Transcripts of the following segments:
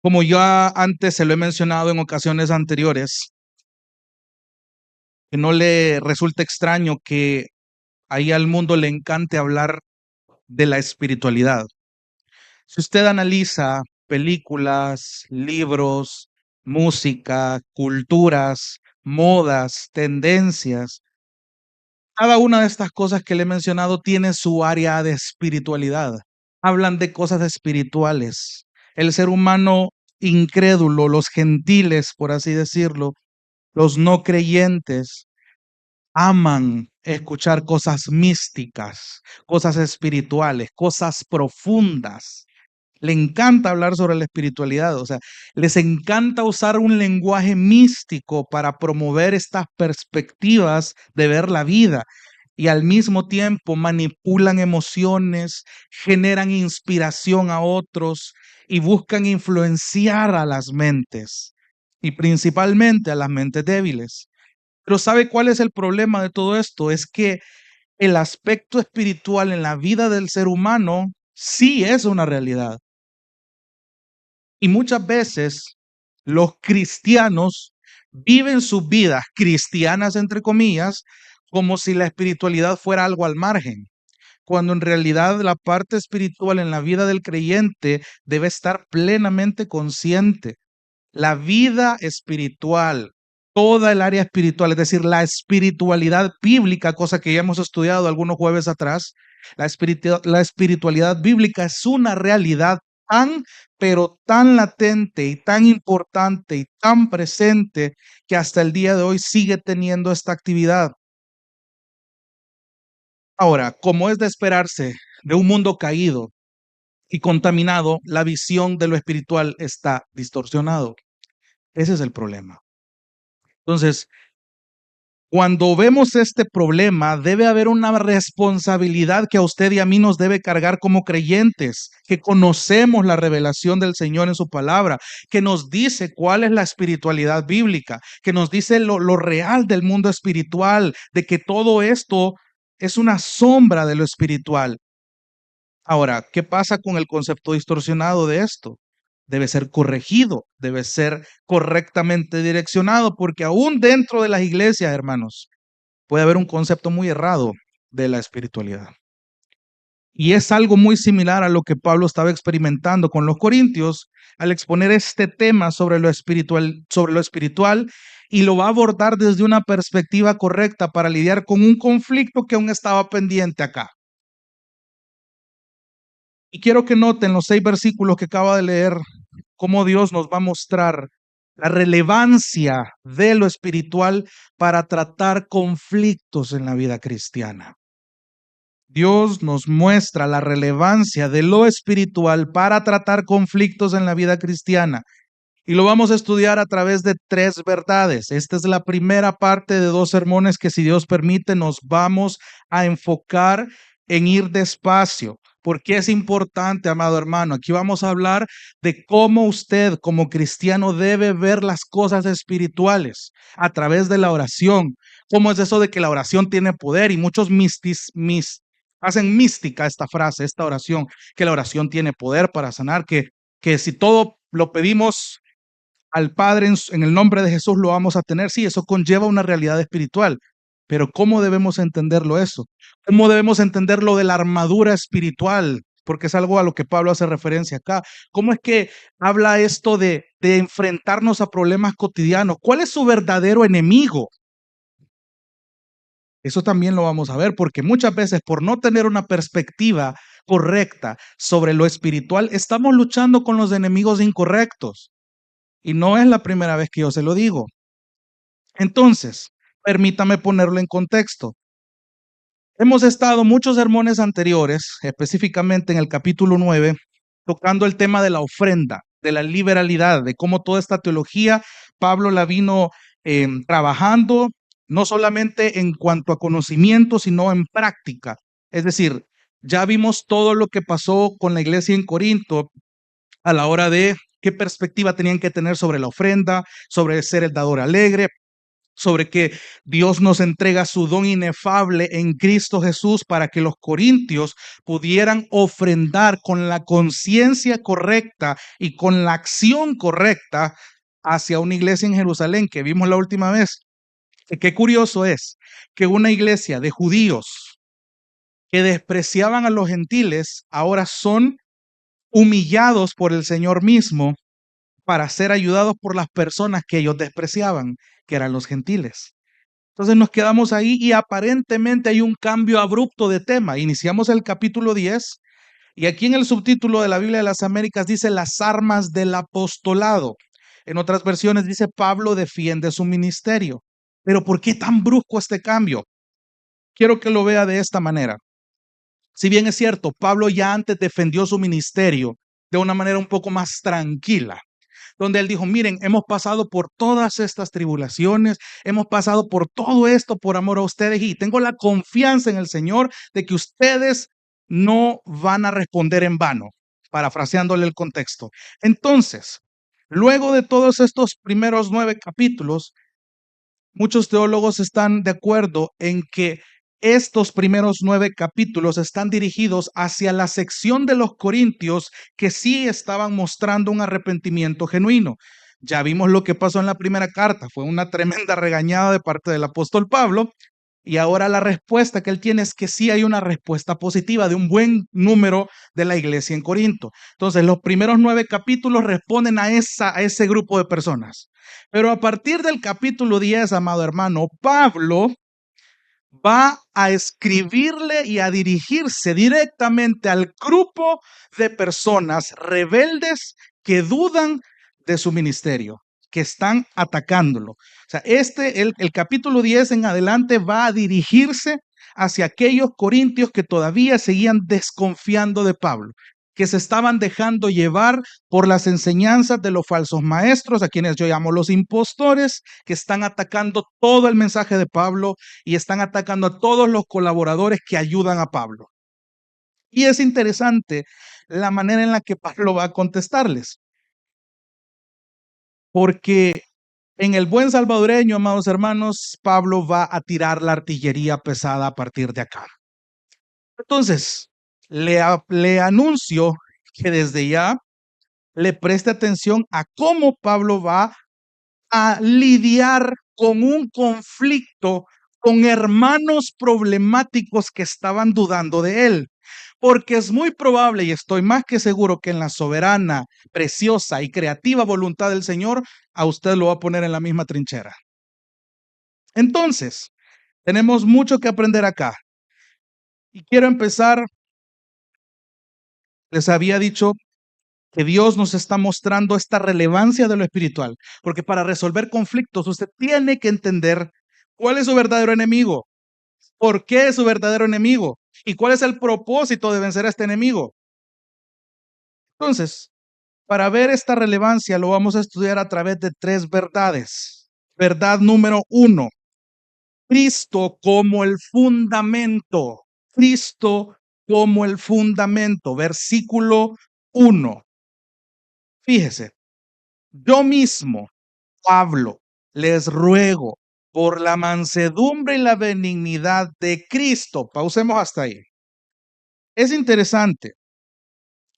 Como ya antes se lo he mencionado en ocasiones anteriores, que no le resulte extraño que ahí al mundo le encante hablar de la espiritualidad. Si usted analiza películas, libros, música, culturas, modas, tendencias, cada una de estas cosas que le he mencionado tiene su área de espiritualidad. Hablan de cosas espirituales. El ser humano incrédulo, los gentiles, por así decirlo, los no creyentes, aman escuchar cosas místicas, cosas espirituales, cosas profundas. Le encanta hablar sobre la espiritualidad, o sea, les encanta usar un lenguaje místico para promover estas perspectivas de ver la vida y al mismo tiempo manipulan emociones, generan inspiración a otros y buscan influenciar a las mentes y principalmente a las mentes débiles. Pero ¿sabe cuál es el problema de todo esto? Es que el aspecto espiritual en la vida del ser humano sí es una realidad. Y muchas veces los cristianos viven sus vidas cristianas, entre comillas, como si la espiritualidad fuera algo al margen, cuando en realidad la parte espiritual en la vida del creyente debe estar plenamente consciente. La vida espiritual, toda el área espiritual, es decir, la espiritualidad bíblica, cosa que ya hemos estudiado algunos jueves atrás, la espiritualidad bíblica es una realidad tan, pero tan latente y tan importante y tan presente que hasta el día de hoy sigue teniendo esta actividad. Ahora, como es de esperarse de un mundo caído y contaminado, la visión de lo espiritual está distorsionado. Ese es el problema. Entonces, cuando vemos este problema, debe haber una responsabilidad que a usted y a mí nos debe cargar como creyentes, que conocemos la revelación del Señor en su palabra, que nos dice cuál es la espiritualidad bíblica, que nos dice lo real del mundo espiritual, de que todo esto es una sombra de lo espiritual. Ahora, ¿qué pasa con el concepto distorsionado de esto? Debe ser corregido, debe ser correctamente direccionado, porque aún dentro de las iglesias, hermanos, puede haber un concepto muy errado de la espiritualidad. Y es algo muy similar a lo que Pablo estaba experimentando con los corintios al exponer este tema sobre lo espiritual, y lo va a abordar desde una perspectiva correcta para lidiar con un conflicto que aún estaba pendiente acá. Y quiero que noten los 6 versículos que acaba de leer, cómo Dios nos va a mostrar la relevancia de lo espiritual para tratar conflictos en la vida cristiana. Dios nos muestra la relevancia de lo espiritual para tratar conflictos en la vida cristiana. Y lo vamos a estudiar a través de 3 verdades. Esta es la primera parte de 2 sermones que, si Dios permite, nos vamos a enfocar en ir despacio. Porque es importante, amado hermano. Aquí vamos a hablar de cómo usted como cristiano debe ver las cosas espirituales a través de la oración. ¿Cómo es eso de que la oración tiene poder? Y muchos hacen mística esta frase, esta oración, que la oración tiene poder para sanar, que si todo lo pedimos al Padre en el nombre de Jesús lo vamos a tener. Sí, eso conlleva una realidad espiritual, pero ¿cómo debemos entenderlo eso? ¿Cómo debemos entenderlo de la armadura espiritual? Porque es algo a lo que Pablo hace referencia acá. ¿Cómo es que habla esto de enfrentarnos a problemas cotidianos? ¿Cuál es su verdadero enemigo? Eso también lo vamos a ver, porque muchas veces por no tener una perspectiva correcta sobre lo espiritual, estamos luchando con los enemigos incorrectos. Y no es la primera vez que yo se lo digo. Entonces, permítame ponerlo en contexto. Hemos estado muchos sermones anteriores, específicamente en el capítulo 9, tocando el tema de la ofrenda, de la liberalidad, de cómo toda esta teología Pablo la vino trabajando, no solamente en cuanto a conocimiento, sino en práctica. Es decir, ya vimos todo lo que pasó con la iglesia en Corinto a la hora de qué perspectiva tenían que tener sobre la ofrenda, sobre ser el dador alegre, sobre que Dios nos entrega su don inefable en Cristo Jesús para que los corintios pudieran ofrendar con la conciencia correcta y con la acción correcta hacia una iglesia en Jerusalén que vimos la última vez. Qué curioso es que una iglesia de judíos que despreciaban a los gentiles ahora son humillados por el Señor mismo para ser ayudados por las personas que ellos despreciaban, que eran los gentiles. Entonces nos quedamos ahí y aparentemente hay un cambio abrupto de tema. Iniciamos el capítulo 10 y aquí en el subtítulo de la Biblia de las Américas dice las armas del apostolado. En otras versiones dice Pablo defiende su ministerio. Pero ¿por qué tan brusco este cambio? Quiero que lo vea de esta manera. Si bien es cierto, Pablo ya antes defendió su ministerio de una manera un poco más tranquila, donde él dijo, miren, hemos pasado por todas estas tribulaciones, hemos pasado por todo esto por amor a ustedes y tengo la confianza en el Señor de que ustedes no van a responder en vano, parafraseándole el contexto. Entonces, luego de todos estos primeros 9 capítulos, muchos teólogos están de acuerdo en que estos primeros 9 capítulos están dirigidos hacia la sección de los corintios que sí estaban mostrando un arrepentimiento genuino. Ya vimos lo que pasó en la primera carta, fue una tremenda regañada de parte del apóstol Pablo, y ahora la respuesta que él tiene es que sí hay una respuesta positiva de un buen número de la iglesia en Corinto. Entonces, los primeros 9 capítulos responden a ese grupo de personas. Pero a partir del capítulo 10, amado hermano, Pablo va a escribirle y a dirigirse directamente al grupo de personas rebeldes que dudan de su ministerio, que están atacándolo. O sea, el capítulo 10 en adelante va a dirigirse hacia aquellos corintios que todavía seguían desconfiando de Pablo, que se estaban dejando llevar por las enseñanzas de los falsos maestros, a quienes yo llamo los impostores, que están atacando todo el mensaje de Pablo y están atacando a todos los colaboradores que ayudan a Pablo. Y es interesante la manera en la que Pablo va a contestarles, porque en el buen salvadoreño, amados hermanos, Pablo va a tirar la artillería pesada a partir de acá. Entonces, le anuncio que desde ya le preste atención a cómo Pablo va a lidiar con un conflicto con hermanos problemáticos que estaban dudando de él. Porque es muy probable y estoy más que seguro que en la soberana, preciosa y creativa voluntad del Señor, a usted lo va a poner en la misma trinchera. Entonces, tenemos mucho que aprender acá. Y quiero empezar, les había dicho que Dios nos está mostrando esta relevancia de lo espiritual, porque para resolver conflictos usted tiene que entender cuál es su verdadero enemigo, por qué es su verdadero enemigo y cuál es el propósito de vencer a este enemigo. Entonces, para ver esta relevancia lo vamos a estudiar a través de 3 verdades. Verdad número 1, Cristo como el fundamento. Cristo como el fundamento. Versículo 1. Fíjese, yo mismo, Pablo, les ruego por la mansedumbre y la benignidad de Cristo. Pausemos hasta ahí. Es interesante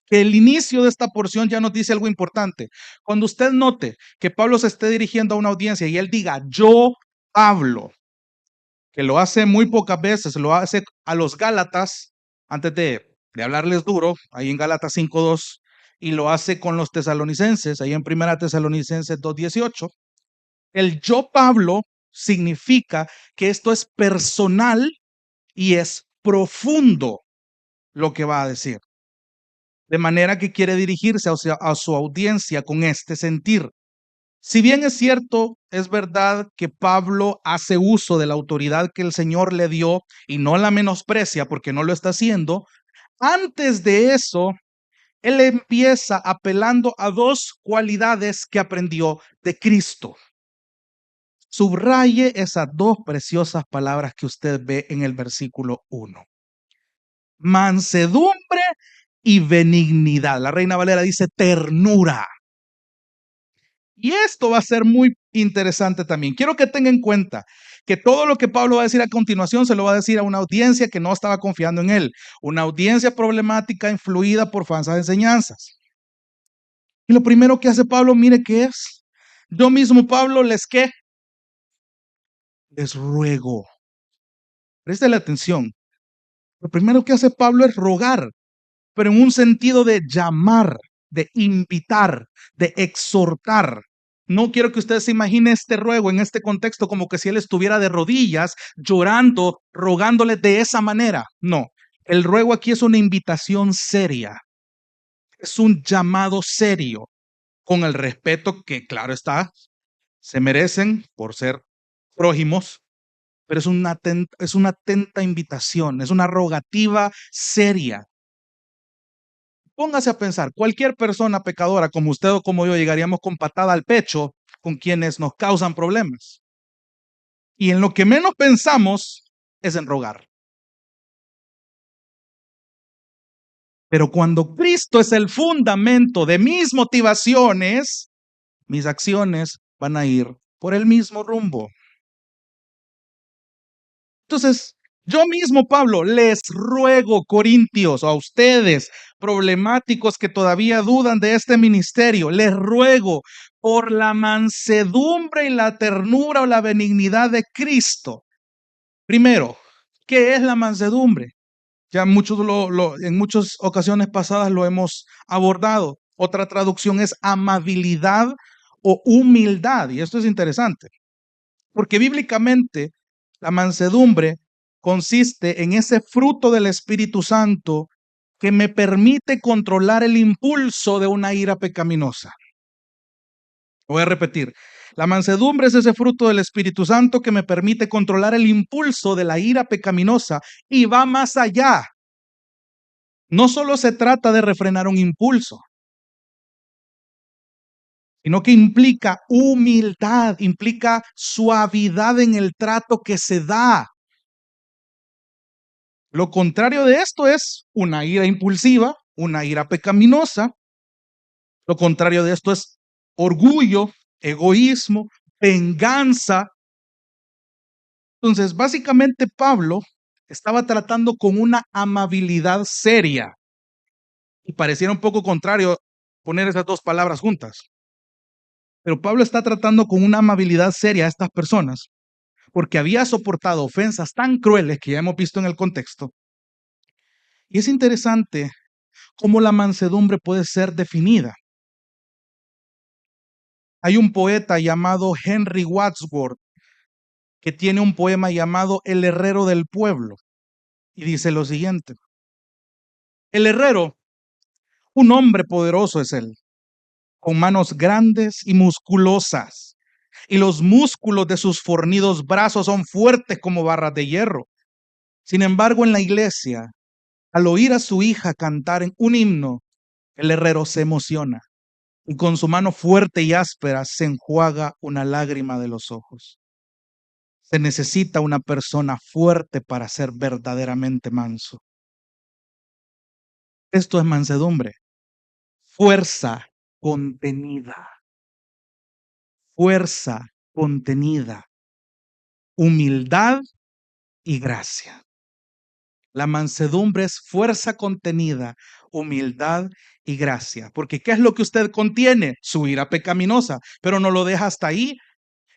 que el inicio de esta porción ya nos dice algo importante. Cuando usted note que Pablo se esté dirigiendo a una audiencia y él diga, yo, Pablo, que lo hace muy pocas veces, lo hace a los Gálatas, antes de hablarles duro, ahí en Gálatas 5:2, y lo hace con los tesalonicenses, ahí en 1 Tesalonicenses 2:18. El yo Pablo significa que esto es personal y es profundo lo que va a decir. De manera que quiere dirigirse a su audiencia con este sentir. Si bien es cierto, es verdad que Pablo hace uso de la autoridad que el Señor le dio y no la menosprecia porque no lo está haciendo, antes de eso, él empieza apelando a 2 cualidades que aprendió de Cristo. Subraye esas 2 preciosas palabras que usted ve en el versículo 1. Mansedumbre y benignidad. La Reina Valera dice ternura. Y esto va a ser muy interesante también. Quiero que tenga en cuenta que todo lo que Pablo va a decir a continuación se lo va a decir a una audiencia que no estaba confiando en él, una audiencia problemática influida por falsas enseñanzas. Y lo primero que hace Pablo, mire qué es. Yo mismo, Pablo, ¿qué? Les ruego. Preste atención. Lo primero que hace Pablo es rogar, pero en un sentido de llamar, de invitar, de exhortar. No quiero que usted se imagine este ruego en este contexto como que si él estuviera de rodillas, llorando, rogándole de esa manera. No, el ruego aquí es una invitación seria, es un llamado serio, con el respeto que, claro está, se merecen por ser prójimos, pero es una atenta invitación, es una rogativa seria. Póngase a pensar, cualquier persona pecadora como usted o como yo llegaríamos con patada al pecho con quienes nos causan problemas. Y en lo que menos pensamos es en rogar. Pero cuando Cristo es el fundamento de mis motivaciones, mis acciones van a ir por el mismo rumbo. Entonces, yo mismo, Pablo, les ruego, Corintios, a ustedes, problemáticos que todavía dudan de este ministerio, les ruego por la mansedumbre y la ternura o la benignidad de Cristo. Primero, ¿qué es la mansedumbre? Ya muchos en muchas ocasiones pasadas lo hemos abordado. Otra traducción es amabilidad o humildad, y esto es interesante. Porque bíblicamente la mansedumbre consiste en ese fruto del Espíritu Santo que me permite controlar el impulso de una ira pecaminosa. Voy a repetir, la mansedumbre es ese fruto del Espíritu Santo que me permite controlar el impulso de la ira pecaminosa y va más allá. No solo se trata de refrenar un impulso, sino que implica humildad, implica suavidad en el trato que se da. Lo contrario de esto es una ira impulsiva, una ira pecaminosa. Lo contrario de esto es orgullo, egoísmo, venganza. Entonces, básicamente Pablo estaba tratando con una amabilidad seria. Y pareciera un poco contrario poner esas dos palabras juntas. Pero Pablo está tratando con una amabilidad seria a estas personas porque había soportado ofensas tan crueles que ya hemos visto en el contexto. Y es interesante cómo la mansedumbre puede ser definida. Hay un poeta llamado Henry Wadsworth que tiene un poema llamado El herrero del pueblo y dice lo siguiente: el herrero, un hombre poderoso es él, con manos grandes y musculosas, y los músculos de sus fornidos brazos son fuertes como barras de hierro. Sin embargo, en la iglesia, al oír a su hija cantar en un himno, el herrero se emociona y con su mano fuerte y áspera se enjuaga una lágrima de los ojos. Se necesita una persona fuerte para ser verdaderamente manso. Esto es mansedumbre, fuerza contenida, fuerza contenida, humildad y gracia. La mansedumbre es fuerza contenida, humildad y gracia. Porque ¿qué es lo que usted contiene? Su ira pecaminosa, pero no lo deja hasta ahí.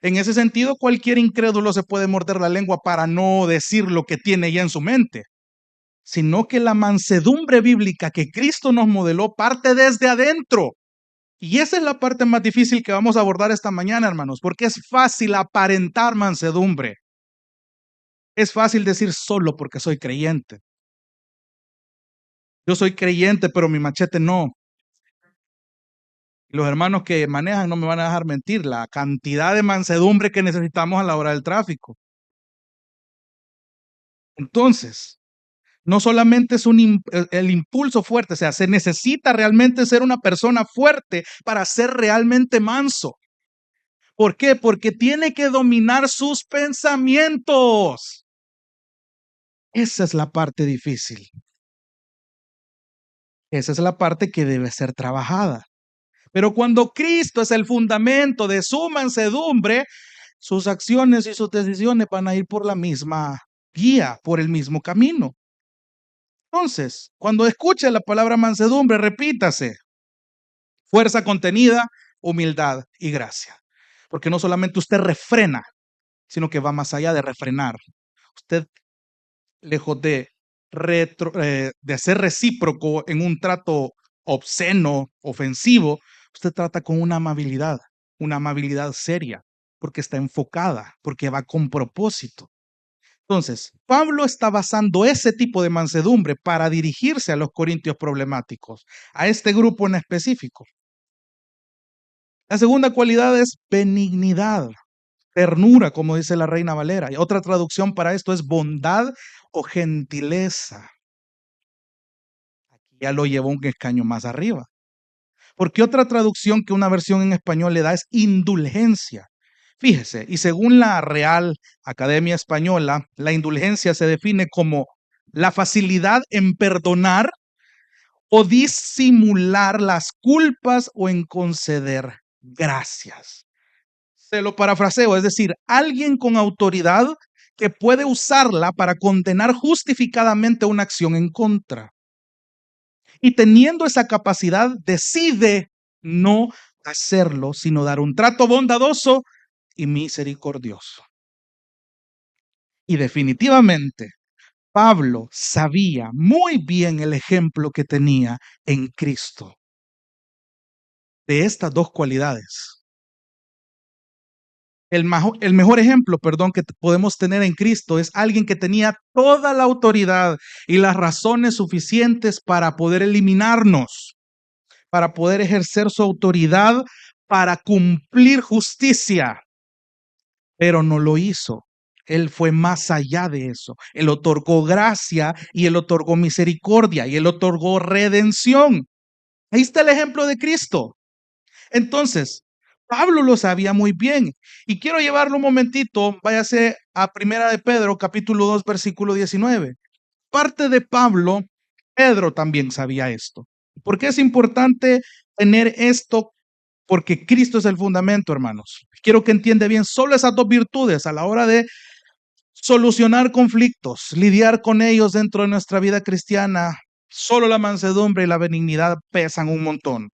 En ese sentido, cualquier incrédulo se puede morder la lengua para no decir lo que tiene ya en su mente, sino que la mansedumbre bíblica que Cristo nos modeló parte desde adentro. Y esa es la parte más difícil que vamos a abordar esta mañana, hermanos, porque es fácil aparentar mansedumbre. Es fácil decir solo porque soy creyente. Yo soy creyente, pero mi machete no. Los hermanos que manejan no me van a dejar mentir, la cantidad de mansedumbre que necesitamos a la hora del tráfico. Entonces, no solamente es el impulso fuerte, o sea, se necesita realmente ser una persona fuerte para ser realmente manso. ¿Por qué? Porque tiene que dominar sus pensamientos. Esa es la parte difícil. Esa es la parte que debe ser trabajada. Pero cuando Cristo es el fundamento de su mansedumbre, sus acciones y sus decisiones van a ir por la misma guía, por el mismo camino. Entonces, cuando escuche la palabra mansedumbre, repítase: fuerza contenida, humildad y gracia. Porque no solamente usted refrena, sino que va más allá de refrenar. Usted, lejos de ser recíproco en un trato obsceno, ofensivo, usted trata con una amabilidad seria, porque está enfocada, porque va con propósito. Entonces, Pablo está basando ese tipo de mansedumbre para dirigirse a los corintios problemáticos, a este grupo en específico. La segunda cualidad es benignidad, ternura, como dice la Reina Valera. Y otra traducción para esto es bondad o gentileza. Aquí ya lo llevó un escaño más arriba. Porque otra traducción que una versión en español le da es indulgencia. Fíjese, y según la Real Academia Española, la indulgencia se define como la facilidad en perdonar o disimular las culpas o en conceder gracias. Se lo parafraseo, es decir, alguien con autoridad que puede usarla para condenar justificadamente una acción en contra. Y teniendo esa capacidad, decide no hacerlo, sino dar un trato bondadoso y misericordioso. Y definitivamente, Pablo sabía muy bien el ejemplo que tenía en Cristo de estas dos cualidades. El mejor ejemplo, perdón, que podemos tener en Cristo es alguien que tenía toda la autoridad y las razones suficientes para poder eliminarnos, para poder ejercer su autoridad, para cumplir justicia, pero no lo hizo. Él fue más allá de eso. Él otorgó gracia y él otorgó misericordia y él otorgó redención. Ahí está el ejemplo de Cristo. Entonces, Pablo lo sabía muy bien. Y quiero llevarlo un momentito, váyase a Primera de Pedro, capítulo 2, versículo 19. Parte de Pablo, Pedro también sabía esto. ¿Por qué es importante tener esto? Porque Cristo es el fundamento, hermanos. Quiero que entienda bien, solo esas dos virtudes a la hora de solucionar conflictos, lidiar con ellos dentro de nuestra vida cristiana, solo la mansedumbre y la benignidad pesan un montón.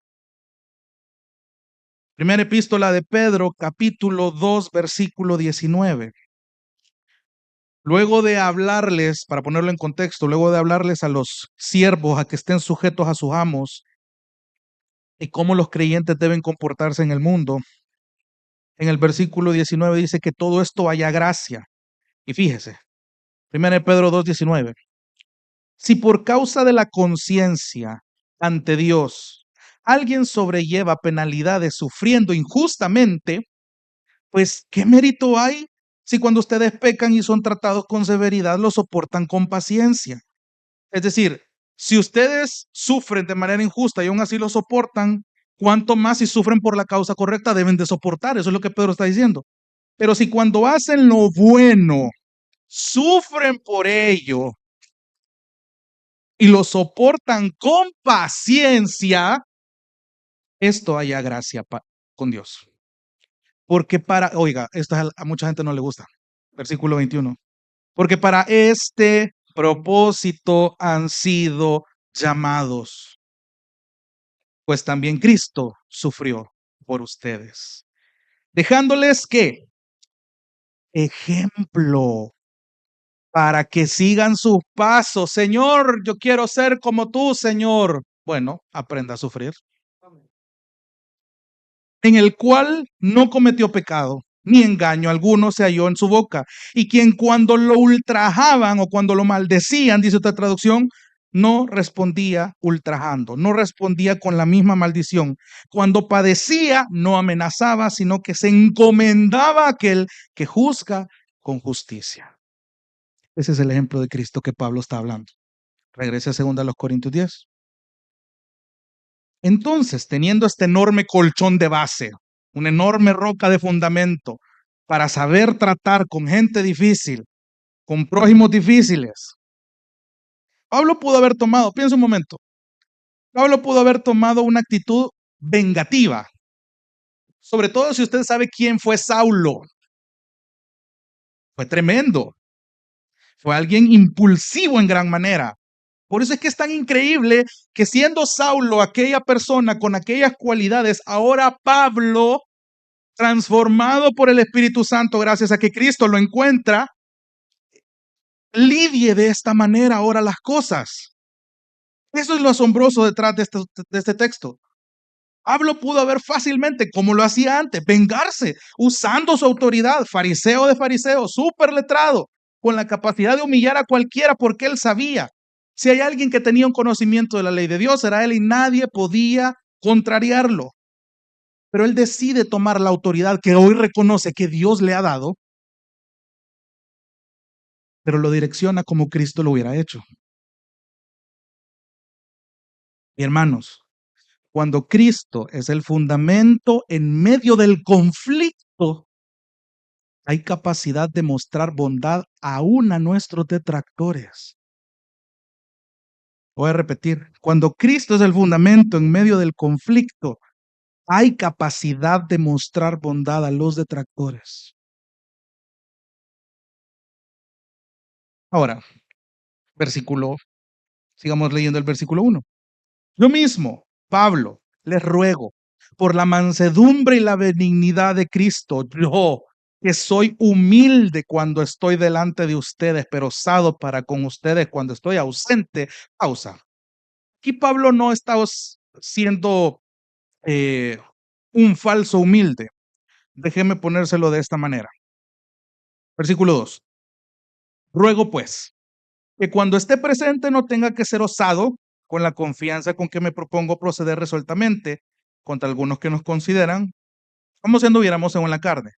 Primera epístola de Pedro, capítulo 2, versículo 19. Luego de hablarles, para ponerlo en contexto, luego de hablarles a los siervos a que estén sujetos a sus amos y cómo los creyentes deben comportarse en el mundo, en el versículo 19 dice que todo esto haya gracia. Y fíjese, Primera de Pedro 2, 19. Si por causa de la conciencia ante Dios alguien sobrelleva penalidades sufriendo injustamente, pues, ¿qué mérito hay si cuando ustedes pecan y son tratados con severidad, lo soportan con paciencia? Es decir, si ustedes sufren de manera injusta y aún así lo soportan, ¿cuánto más si sufren por la causa correcta deben de soportar? Eso es lo que Pedro está diciendo. Pero si cuando hacen lo bueno, sufren por ello y lo soportan con paciencia, esto haya gracia con Dios. Porque oiga, esto a mucha gente no le gusta. Versículo 21. Porque para este propósito han sido llamados, pues también Cristo sufrió por ustedes, dejándoles ¿qué? Ejemplo para que sigan sus pasos. Señor, yo quiero ser como tú, Señor. Bueno, aprenda a sufrir. En el cual no cometió pecado, ni engaño alguno se halló en su boca. Y quien cuando lo ultrajaban o cuando lo maldecían, dice otra traducción, no respondía ultrajando, no respondía con la misma maldición. Cuando padecía, no amenazaba, sino que se encomendaba a aquel que juzga con justicia. Ese es el ejemplo de Cristo que Pablo está hablando. Regrese a 2 Corintios 10. Entonces, teniendo este enorme colchón de base, una enorme roca de fundamento, para saber tratar con gente difícil, con prójimos difíciles, Pablo pudo haber tomado, piensa un momento, Pablo pudo haber tomado una actitud vengativa. Sobre todo si usted sabe quién fue Saulo. Fue tremendo. Fue alguien impulsivo en gran manera. Por eso es que es tan increíble que siendo Saulo aquella persona con aquellas cualidades, ahora Pablo, transformado por el Espíritu Santo gracias a que Cristo lo encuentra, lidie de esta manera ahora las cosas. Eso es lo asombroso detrás de este texto. Pablo pudo haber fácilmente, como lo hacía antes, vengarse usando su autoridad, fariseo de fariseos, súper letrado, con la capacidad de humillar a cualquiera porque él sabía. Si hay alguien que tenía un conocimiento de la ley de Dios, era él y nadie podía contrariarlo. Pero él decide tomar la autoridad que hoy reconoce que Dios le ha dado, pero lo direcciona como Cristo lo hubiera hecho. Y hermanos, cuando Cristo es el fundamento en medio del conflicto, hay capacidad de mostrar bondad aún a nuestros detractores. Voy a repetir, cuando Cristo es el fundamento en medio del conflicto, hay capacidad de mostrar bondad a los detractores. Ahora, sigamos leyendo el versículo 1. Yo mismo, Pablo, les ruego por la mansedumbre y la benignidad de Cristo, yo que soy humilde cuando estoy delante de ustedes, pero osado para con ustedes cuando estoy ausente. Pausa. Aquí Pablo no está siendo eh, un falso humilde. Déjeme ponérselo de esta manera. Versículo 2. Ruego pues que cuando esté presente no tenga que ser osado con la confianza con que me propongo proceder resueltamente contra algunos que nos consideran como si anduviéramos según la carne.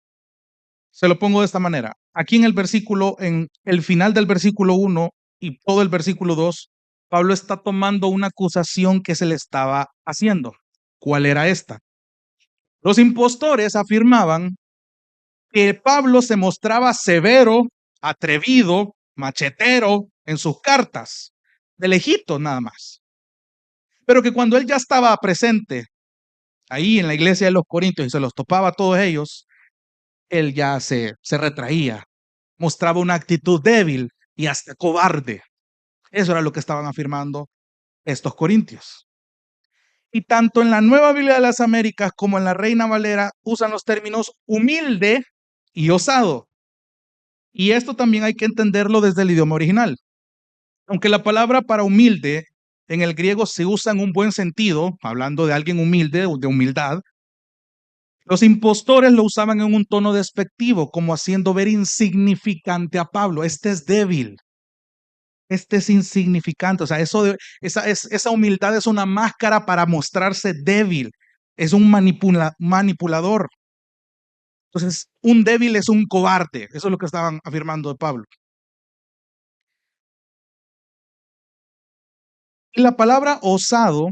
Se lo pongo de esta manera. Aquí en el final del versículo 1 y todo el versículo 2, Pablo está tomando una acusación que se le estaba haciendo. ¿Cuál era esta? Los impostores afirmaban que Pablo se mostraba severo, atrevido, machetero en sus cartas, de lejitos nada más. Pero que cuando él ya estaba presente ahí en la iglesia de los Corintios y se los topaba a todos ellos, él ya se retraía, mostraba una actitud débil y hasta cobarde. Eso era lo que estaban afirmando estos corintios. Y tanto en la Nueva Biblia de las Américas como en la Reina Valera usan los términos humilde y osado. Y esto también hay que entenderlo desde el idioma original. Aunque la palabra para humilde en el griego se usa en un buen sentido, hablando de alguien humilde o de humildad, los impostores lo usaban en un tono despectivo, como haciendo ver insignificante a Pablo. Este es débil, este es insignificante. O sea, esa humildad es una máscara para mostrarse débil. Es un manipulador. Entonces, un débil es un cobarde. Eso es lo que estaban afirmando de Pablo. Y la palabra osado,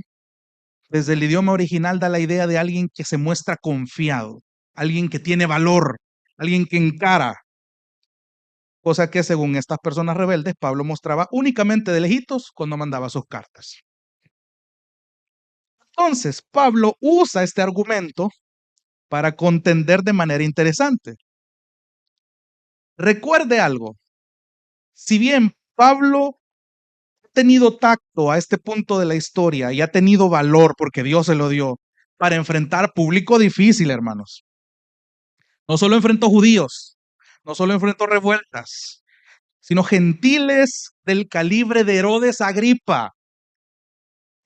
desde el idioma original, da la idea de alguien que se muestra confiado, alguien que tiene valor, alguien que encara, cosa que según estas personas rebeldes, Pablo mostraba únicamente de lejitos cuando mandaba sus cartas. Entonces, Pablo usa este argumento para contender de manera interesante. Recuerde algo, si bien Pablo ha tenido tacto a este punto de la historia y ha tenido valor porque Dios se lo dio para enfrentar público difícil, hermanos. No solo enfrentó judíos, no solo enfrentó revueltas, sino gentiles del calibre de Herodes Agripa.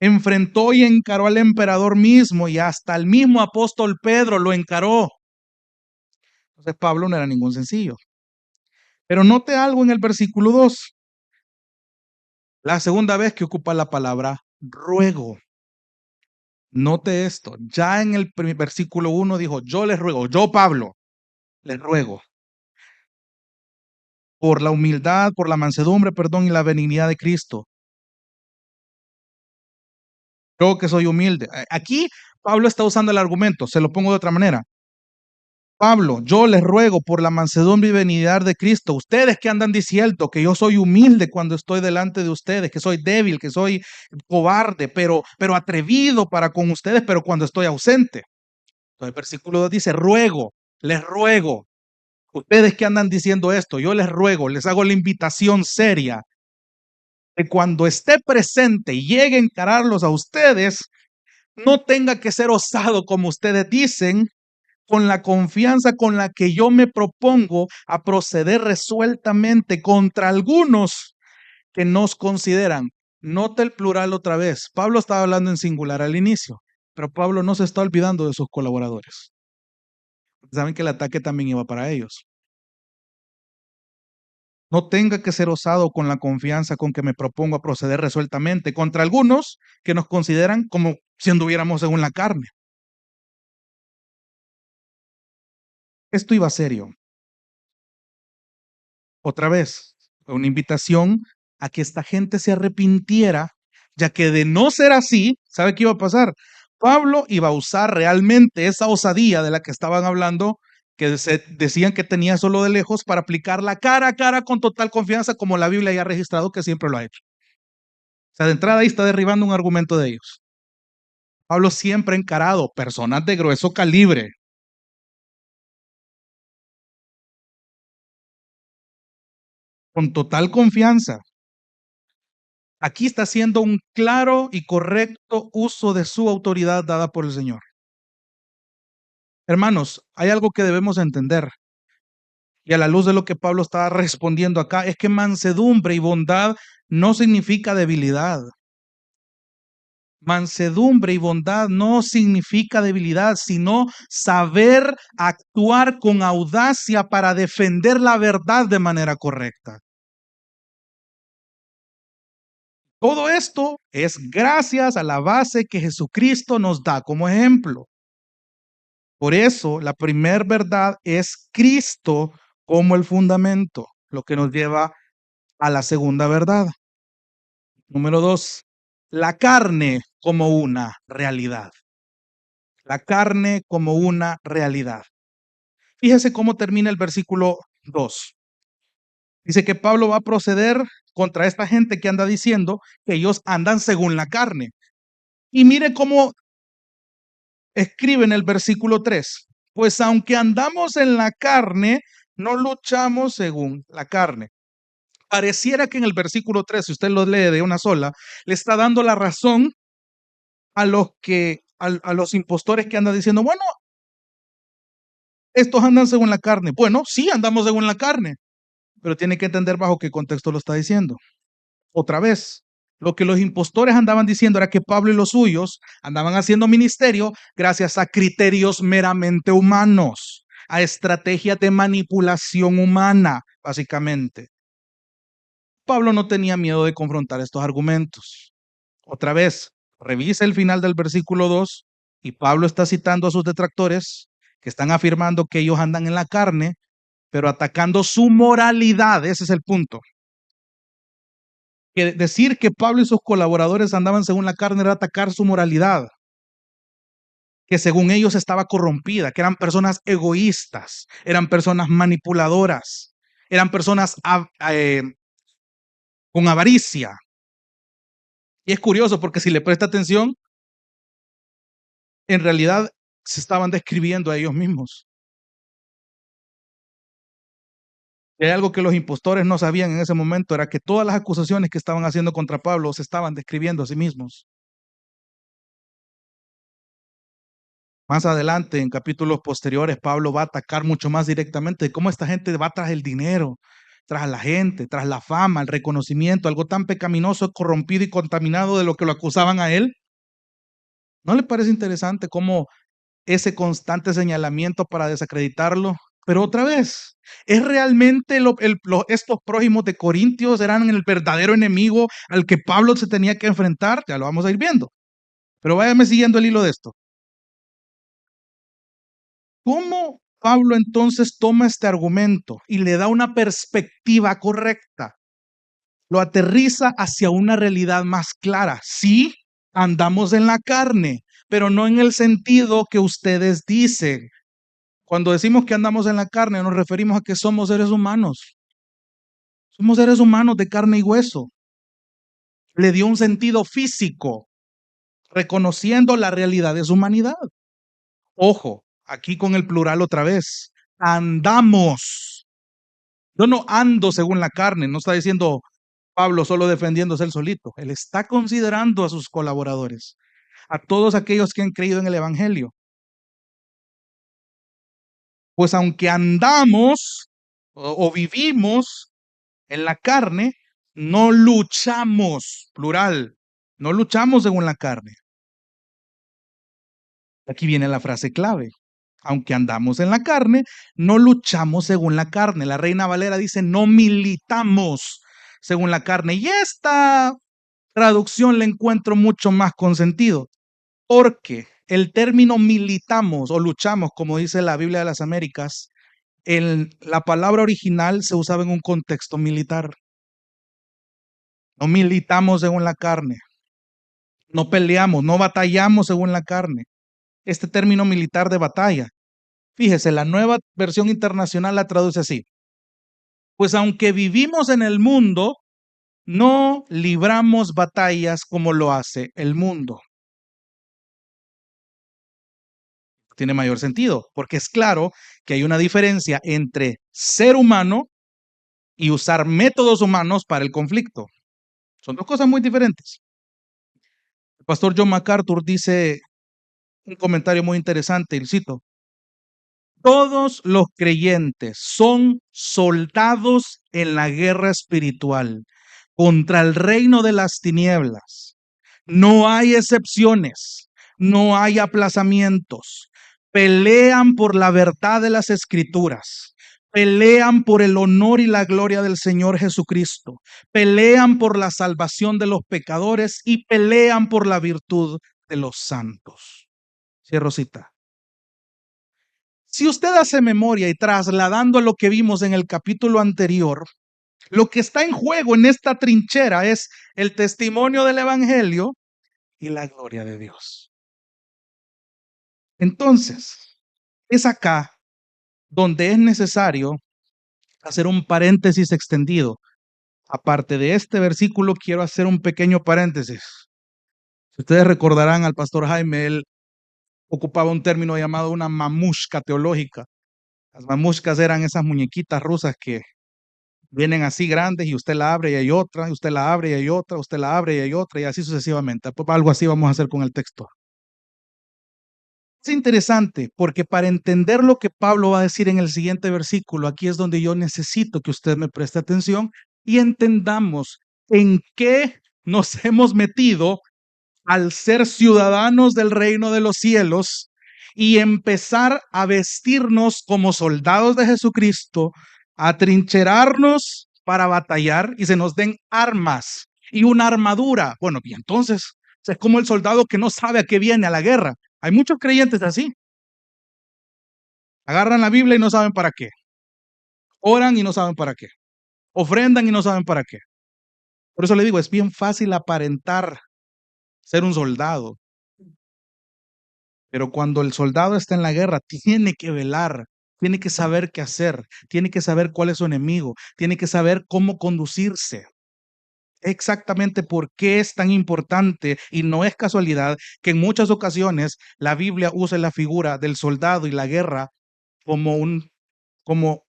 Enfrentó y encaró al emperador mismo y hasta el mismo apóstol Pedro lo encaró. Entonces Pablo no era ningún sencillo. Pero note algo en el versículo 2. La segunda vez que ocupa la palabra ruego. Note esto. Ya en el versículo 1 dijo, yo les ruego, yo Pablo, les ruego. Por la humildad, por la mansedumbre, perdón, y la benignidad de Cristo. Yo que soy humilde. Aquí Pablo está usando el argumento, se lo pongo de otra manera. Pablo, yo les ruego por la mansedumbre y benignidad de Cristo, ustedes que andan diciendo que yo soy humilde cuando estoy delante de ustedes, que soy débil, que soy cobarde, pero atrevido para con ustedes, pero cuando estoy ausente. Entonces el versículo 2 dice, ruego, les ruego, ustedes que andan diciendo esto, yo les ruego, les hago la invitación seria, que cuando esté presente y llegue a encararlos a ustedes, no tenga que ser osado como ustedes dicen, con la confianza con la que yo me propongo a proceder resueltamente contra algunos que nos consideran. Nota el plural otra vez. Pablo estaba hablando en singular al inicio, pero Pablo no se está olvidando de sus colaboradores. Saben que el ataque también iba para ellos. No tenga que ser osado con la confianza con que me propongo a proceder resueltamente contra algunos que nos consideran como si anduviéramos según la carne. Esto iba serio. Otra vez, una invitación a que esta gente se arrepintiera, ya que de no ser así, ¿sabe qué iba a pasar? Pablo iba a usar realmente esa osadía de la que estaban hablando, que decían que tenía solo de lejos, para aplicarla cara a cara con total confianza, como la Biblia ya ha registrado que siempre lo ha hecho. O sea, de entrada ahí está derribando un argumento de ellos. Pablo siempre ha encarado personas de grueso calibre con total confianza. Aquí está haciendo un claro y correcto uso de su autoridad dada por el Señor. Hermanos, hay algo que debemos entender, y a la luz de lo que Pablo está respondiendo acá, es que mansedumbre y bondad no significa debilidad. Mansedumbre y bondad no significa debilidad, sino saber actuar con audacia para defender la verdad de manera correcta. Todo esto es gracias a la base que Jesucristo nos da como ejemplo. Por eso, la primer verdad es Cristo como el fundamento, lo que nos lleva a la segunda verdad. Número 2, la carne como una realidad. La carne como una realidad. Fíjese cómo termina el versículo 2. Dice que Pablo va a proceder contra esta gente que anda diciendo que ellos andan según la carne. Y mire cómo escribe en el versículo 3, pues aunque andamos en la carne, no luchamos según la carne. Pareciera que en el versículo 3, si usted lo lee de una sola, le está dando la razón a los impostores que andan diciendo, bueno, estos andan según la carne. Bueno, sí, andamos según la carne, pero tiene que entender bajo qué contexto lo está diciendo. Otra vez, lo que los impostores andaban diciendo era que Pablo y los suyos andaban haciendo ministerio gracias a criterios meramente humanos, a estrategias de manipulación humana, básicamente. Pablo no tenía miedo de confrontar estos argumentos. Otra vez, revisa el final del versículo 2 y Pablo está citando a sus detractores que están afirmando que ellos andan en la carne, pero atacando su moralidad. Ese es el punto. Que decir que Pablo y sus colaboradores andaban según la carne era atacar su moralidad, que según ellos estaba corrompida, que eran personas egoístas, eran personas manipuladoras, eran personas con avaricia. Y es curioso porque si le presta atención, en realidad se estaban describiendo a ellos mismos. Y hay algo que los impostores no sabían en ese momento, era que todas las acusaciones que estaban haciendo contra Pablo se estaban describiendo a sí mismos. Más adelante, en capítulos posteriores, Pablo va a atacar mucho más directamente de cómo esta gente va tras el dinero, tras la gente, tras la fama, el reconocimiento, algo tan pecaminoso, corrompido y contaminado de lo que lo acusaban a él. ¿No le parece interesante cómo ese constante señalamiento para desacreditarlo? Pero otra vez, ¿es realmente estos prójimos de Corintios eran el verdadero enemigo al que Pablo se tenía que enfrentar? Ya lo vamos a ir viendo. Pero váyame siguiendo el hilo de esto. ¿Cómo Pablo entonces toma este argumento y le da una perspectiva correcta? Lo aterriza hacia una realidad más clara. Sí, andamos en la carne, pero no en el sentido que ustedes dicen. Cuando decimos que andamos en la carne, nos referimos a que somos seres humanos. Somos seres humanos de carne y hueso. Le dio un sentido físico, reconociendo la realidad de su humanidad. Ojo, aquí con el plural otra vez. Andamos. Yo no ando según la carne, no está diciendo Pablo solo defendiéndose él solito. Él está considerando a sus colaboradores, a todos aquellos que han creído en el Evangelio. Pues aunque andamos o vivimos en la carne, no luchamos, plural, no luchamos según la carne. Aquí viene la frase clave. Aunque andamos en la carne, no luchamos según la carne. La Reina Valera dice, no militamos según la carne. Y esta traducción la encuentro mucho más con sentido, porque el término militamos o luchamos, como dice la Biblia de las Américas, la palabra original se usaba en un contexto militar. No militamos según la carne, no peleamos, no batallamos según la carne. Este término militar de batalla, fíjese, la Nueva Versión Internacional la traduce así. Pues aunque vivimos en el mundo, no libramos batallas como lo hace el mundo. Tiene mayor sentido, porque es claro que hay una diferencia entre ser humano y usar métodos humanos para el conflicto. Son dos cosas muy diferentes. El pastor John MacArthur dice un comentario muy interesante, y cito: todos los creyentes son soldados en la guerra espiritual contra el reino de las tinieblas. No hay excepciones, no hay aplazamientos. Pelean por la verdad de las escrituras. Pelean por el honor y la gloria del Señor Jesucristo. Pelean por la salvación de los pecadores y pelean por la virtud de los santos. Cierro cita. Si usted hace memoria y trasladando lo que vimos en el capítulo anterior, lo que está en juego en esta trinchera es el testimonio del Evangelio y la gloria de Dios. Entonces, es acá donde es necesario hacer un paréntesis extendido. Aparte de este versículo, quiero hacer un pequeño paréntesis. Si ustedes recordarán al pastor Jaime, él ocupaba un término llamado una mamushka teológica. Las mamushkas eran esas muñequitas rusas que vienen así grandes y usted la abre y hay otra, y usted la abre y hay otra, usted la abre y hay otra, y así sucesivamente. Pues algo así vamos a hacer con el texto. Es interesante porque para entender lo que Pablo va a decir en el siguiente versículo, aquí es donde yo necesito que usted me preste atención y entendamos en qué nos hemos metido al ser ciudadanos del reino de los cielos y empezar a vestirnos como soldados de Jesucristo, a trincherarnos para batallar y se nos den armas y una armadura. Bueno, y entonces es como el soldado que no sabe a qué viene a la guerra. Hay muchos creyentes así. Agarran la Biblia y no saben para qué. Oran y no saben para qué. Ofrendan y no saben para qué. Por eso le digo, es bien fácil aparentar ser un soldado. Pero cuando el soldado está en la guerra, tiene que velar, tiene que saber qué hacer, tiene que saber cuál es su enemigo, tiene que saber cómo conducirse. Exactamente por qué es tan importante y no es casualidad que en muchas ocasiones la Biblia usa la figura del soldado y la guerra como como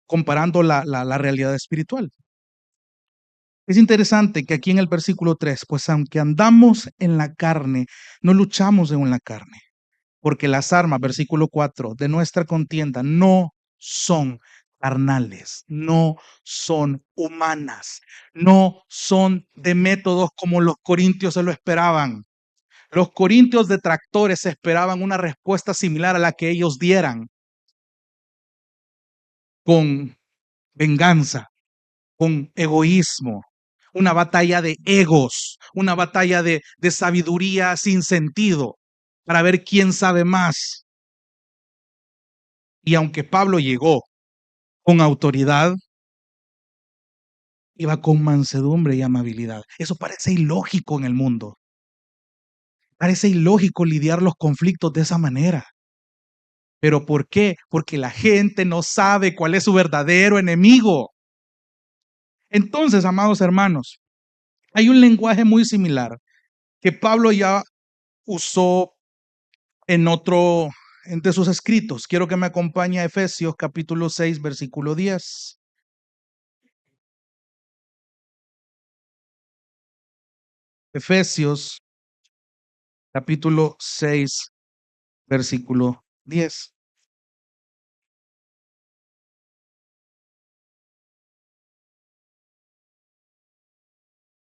comparando la realidad espiritual. Es interesante que aquí en el versículo 3, pues aunque andamos en la carne, no luchamos según la carne. Porque las armas, versículo 4, de nuestra contienda no son carnales, no son humanas, no son de métodos como los corintios se lo esperaban. Los corintios detractores esperaban una respuesta similar a la que ellos dieran, con venganza, con egoísmo, una batalla de egos, una batalla de sabiduría sin sentido, para ver quién sabe más. Y aunque Pablo llegó con autoridad, iba con mansedumbre y amabilidad. Eso parece ilógico en el mundo. Parece ilógico lidiar los conflictos de esa manera. ¿Pero por qué? Porque la gente no sabe cuál es su verdadero enemigo. Entonces, amados hermanos, hay un lenguaje muy similar que Pablo ya usó en otro de sus escritos. Quiero que me acompañe a Efesios capítulo 6, versículo 10. Efesios capítulo 6, versículo 10.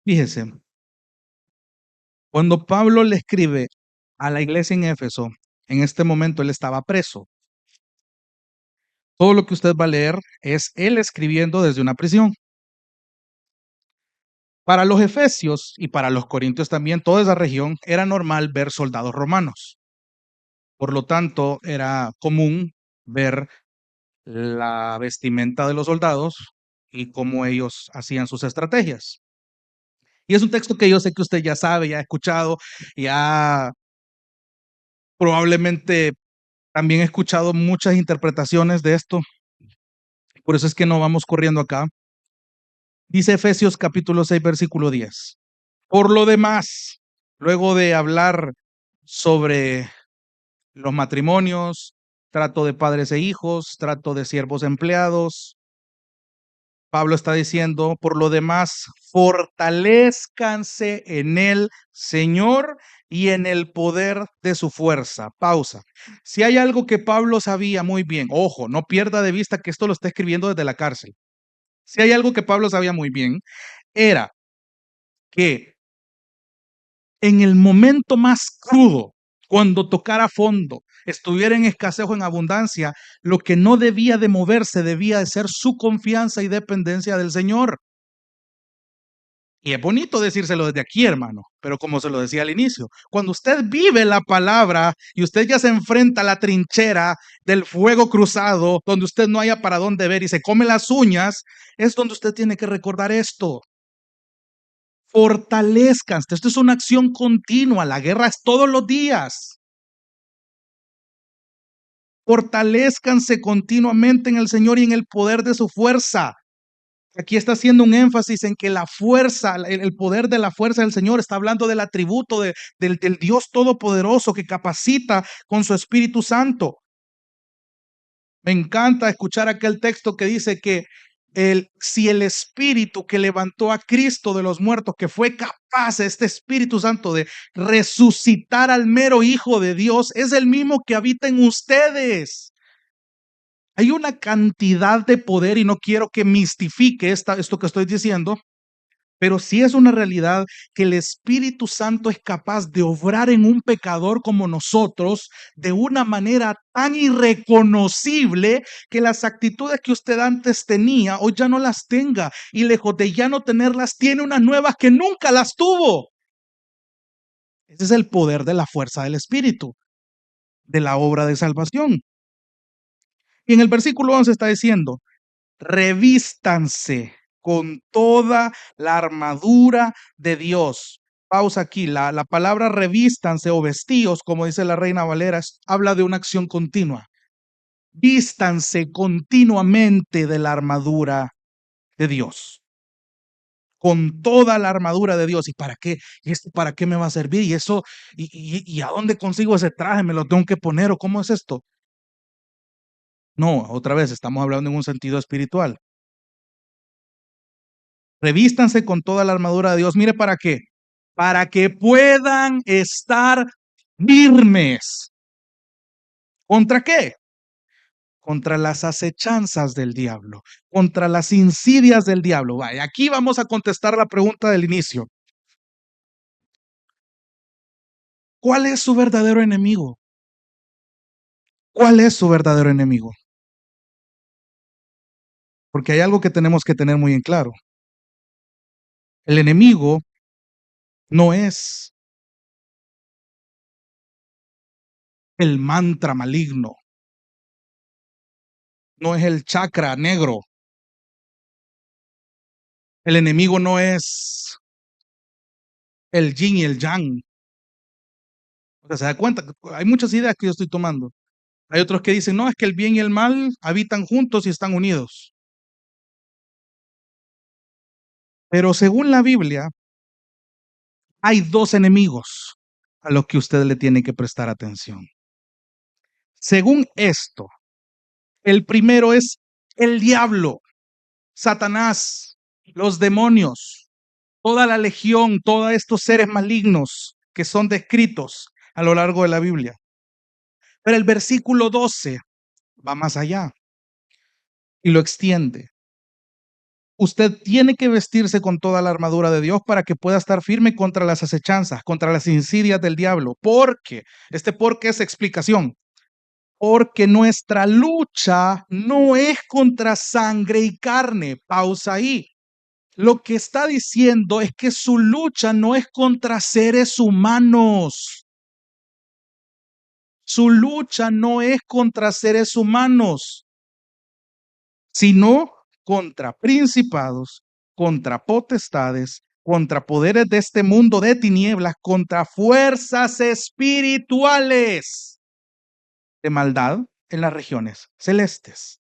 Fíjese, cuando Pablo le escribe a la iglesia en Éfeso, en este momento él estaba preso. Todo lo que usted va a leer es él escribiendo desde una prisión. Para los efesios y para los corintios también, toda esa región, era normal ver soldados romanos. Por lo tanto, era común ver la vestimenta de los soldados y cómo ellos hacían sus estrategias. Y es un texto que yo sé que usted ya sabe, ya ha escuchado, ya probablemente también he escuchado muchas interpretaciones de esto. Por eso es que no vamos corriendo acá. Dice Efesios capítulo 6, versículo 10. Por lo demás, luego de hablar sobre los matrimonios, trato de padres e hijos, trato de siervos empleados, Pablo está diciendo, por lo demás, fortalezcanse en el Señor y en el poder de su fuerza. Pausa. Si hay algo que Pablo sabía muy bien, ojo, no pierda de vista que esto lo está escribiendo desde la cárcel. Si hay algo que Pablo sabía muy bien, era que en el momento más crudo, cuando tocara fondo, estuviera en escasez o en abundancia, lo que no debía de moverse debía de ser su confianza y dependencia del Señor. Y es bonito decírselo desde aquí, hermano, pero como se lo decía al inicio, cuando usted vive la palabra y usted ya se enfrenta a la trinchera del fuego cruzado, donde usted no haya para dónde ver y se come las uñas, es donde usted tiene que recordar esto. Fortalezcanse. Esto es una acción continua. La guerra es todos los días. Fortalezcanse continuamente en el Señor y en el poder de su fuerza. Aquí está haciendo un énfasis en que la fuerza, el poder de la fuerza del Señor, está hablando del atributo del Dios Todopoderoso que capacita con su Espíritu Santo. Me encanta escuchar aquel texto que dice que si el Espíritu que levantó a Cristo de los muertos, que fue capaz, este Espíritu Santo, de resucitar al mero Hijo de Dios, es el mismo que habita en ustedes. Hay una cantidad de poder y no quiero que mistifique esto que estoy diciendo, pero sí es una realidad que el Espíritu Santo es capaz de obrar en un pecador como nosotros de una manera tan irreconocible que las actitudes que usted antes tenía hoy ya no las tenga y lejos de ya no tenerlas tiene unas nuevas que nunca las tuvo. Ese es el poder de la fuerza del Espíritu, de la obra de salvación. Y en el versículo 11 está diciendo, revístanse con toda la armadura de Dios. Pausa aquí, la palabra revístanse o vestíos, como dice la Reina Valera, habla de una acción continua. Vístanse continuamente de la armadura de Dios. Con toda la armadura de Dios. ¿Y para qué? ¿Y esto para qué me va a servir? ¿Y eso? ¿Y a dónde consigo ese traje? ¿Me lo tengo que poner o cómo es esto? No, otra vez estamos hablando en un sentido espiritual. Revístanse con toda la armadura de Dios. Mire, ¿para qué? Para que puedan estar firmes. ¿Contra qué? Contra las acechanzas del diablo, contra las insidias del diablo. Vaya, aquí vamos a contestar la pregunta del inicio. ¿Cuál es su verdadero enemigo? ¿Cuál es su verdadero enemigo? Porque hay algo que tenemos que tener muy en claro. El enemigo no es el mantra maligno, no es el chakra negro. El enemigo no es el yin y el yang. O sea, se da cuenta, hay muchas ideas que yo estoy tomando. Hay otros que dicen, no, es que el bien y el mal habitan juntos y están unidos. Pero según la Biblia, hay dos enemigos a los que usted le tiene que prestar atención. Según esto, el primero es el diablo, Satanás, los demonios, toda la legión, todos estos seres malignos que son descritos a lo largo de la Biblia. Pero el versículo 12 va más allá y lo extiende. Usted tiene que vestirse con toda la armadura de Dios para que pueda estar firme contra las acechanzas, contra las insidias del diablo. Porque, porque es explicación, porque nuestra lucha no es contra sangre y carne. Pausa ahí. Lo que está diciendo es que su lucha no es contra seres humanos. Su lucha no es contra seres humanos, sino contra principados, contra potestades, contra poderes de este mundo de tinieblas, contra fuerzas espirituales de maldad en las regiones celestes.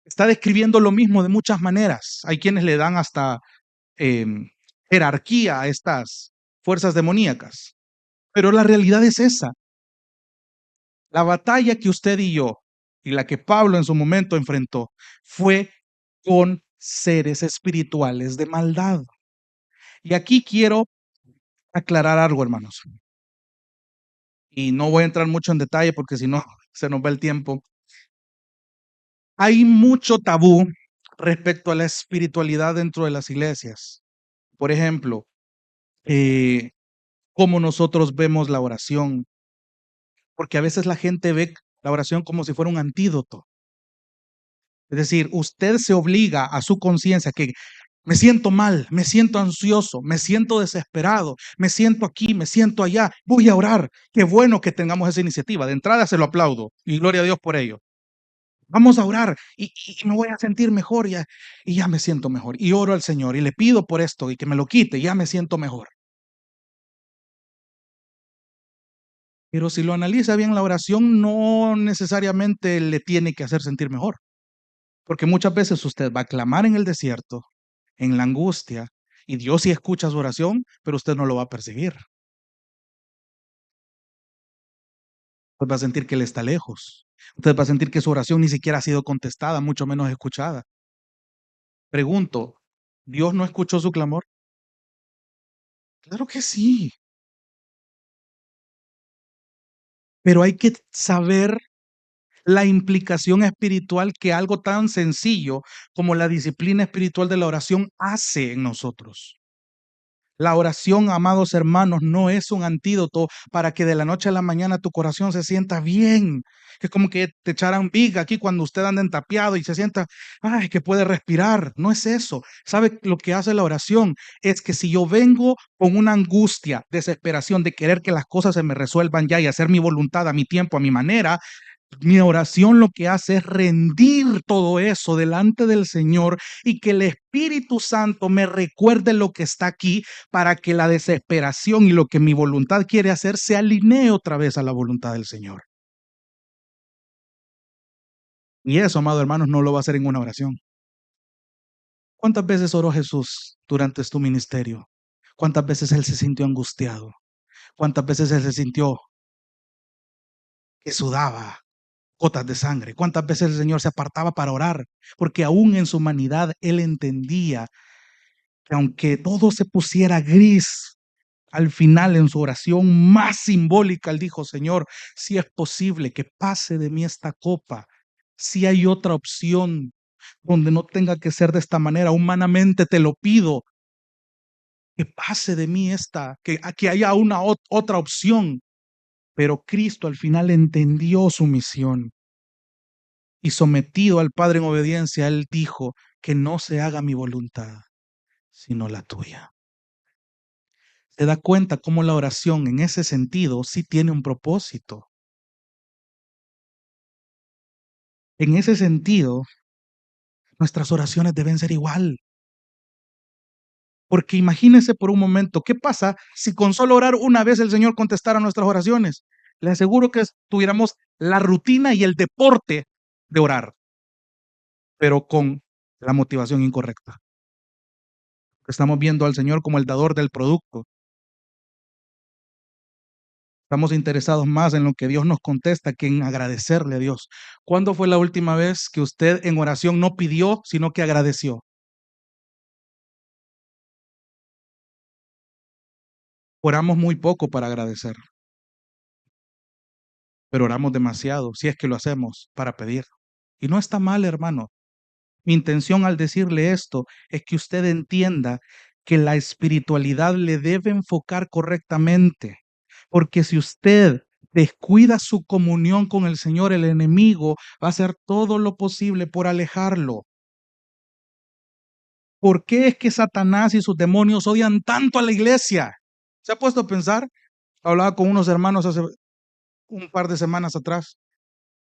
Está describiendo lo mismo de muchas maneras. Hay quienes le dan hasta jerarquía a estas fuerzas demoníacas. Pero la realidad es esa. La batalla que usted y yo, y la que Pablo en su momento enfrentó, fue con seres espirituales de maldad. Y aquí quiero aclarar algo, hermanos. Y no voy a entrar mucho en detalle porque si no, se nos va el tiempo. Hay mucho tabú respecto a la espiritualidad dentro de las iglesias. Por ejemplo, cómo nosotros vemos la oración, porque a veces la gente ve la oración como si fuera un antídoto. Es decir, usted se obliga a su conciencia que me siento mal, me siento ansioso, me siento desesperado, me siento aquí, me siento allá, voy a orar. Qué bueno que tengamos esa iniciativa. De entrada se lo aplaudo y gloria a Dios por ello. Vamos a orar y me voy a sentir mejor y ya me siento mejor. Y oro al Señor y le pido por esto y que me lo quite, y ya me siento mejor. Pero si lo analiza bien, la oración no necesariamente le tiene que hacer sentir mejor, porque muchas veces usted va a clamar en el desierto, en la angustia, y Dios sí escucha su oración, pero usted no lo va a percibir. Usted va a sentir que Él está lejos. Usted va a sentir que su oración ni siquiera ha sido contestada, mucho menos escuchada. Pregunto, ¿Dios no escuchó su clamor? Claro que sí, pero hay que saber la implicación espiritual que algo tan sencillo como la disciplina espiritual de la oración hace en nosotros. La oración, amados hermanos, no es un antídoto para que de la noche a la mañana tu corazón se sienta bien. Es como que te echaran viga aquí cuando usted anda entapiado y se sienta, ay, que puede respirar. No es eso. ¿Sabe lo que hace la oración? Es que si yo vengo con una angustia, desesperación de querer que las cosas se me resuelvan ya y hacer mi voluntad a mi tiempo, a mi manera, mi oración lo que hace es rendir todo eso delante del Señor y que el Espíritu Santo me recuerde lo que está aquí para que la desesperación y lo que mi voluntad quiere hacer se alinee otra vez a la voluntad del Señor. Y eso, amados hermanos, no lo va a hacer en una oración. ¿Cuántas veces oró Jesús durante su ministerio? ¿Cuántas veces Él se sintió angustiado? ¿Cuántas veces Él se sintió que sudaba gotas de sangre? ¿Cuántas veces el Señor se apartaba para orar? Porque aún en su humanidad Él entendía que aunque todo se pusiera gris, al final en su oración más simbólica, Él dijo, Señor, si es posible que pase de mí esta copa, si hay otra opción donde no tenga que ser de esta manera, humanamente te lo pido, que pase de mí esta, que haya una otra opción. Pero Cristo al final entendió su misión y sometido al Padre en obediencia, Él dijo que no se haga mi voluntad, sino la tuya. Se da cuenta cómo la oración en ese sentido sí tiene un propósito. En ese sentido, nuestras oraciones deben ser igual. Porque imagínese por un momento, ¿qué pasa si con solo orar una vez el Señor contestara nuestras oraciones? le aseguro que tuviéramos la rutina y el deporte de orar, pero con la motivación incorrecta. Estamos viendo al Señor como el dador del producto. Estamos interesados más en lo que Dios nos contesta que en agradecerle a Dios. ¿Cuándo fue la última vez que usted en oración no pidió, sino que agradeció? Oramos muy poco para agradecer, pero oramos demasiado, si es que lo hacemos, para pedir. Y no está mal, hermano. Mi intención al decirle esto es que usted entienda que la espiritualidad le debe enfocar correctamente, porque si usted descuida su comunión con el Señor, el enemigo va a hacer todo lo posible por alejarlo. ¿Por qué es que Satanás y sus demonios odian tanto a la iglesia? ¿Se ha puesto a pensar? Hablaba con unos hermanos hace un par de semanas atrás.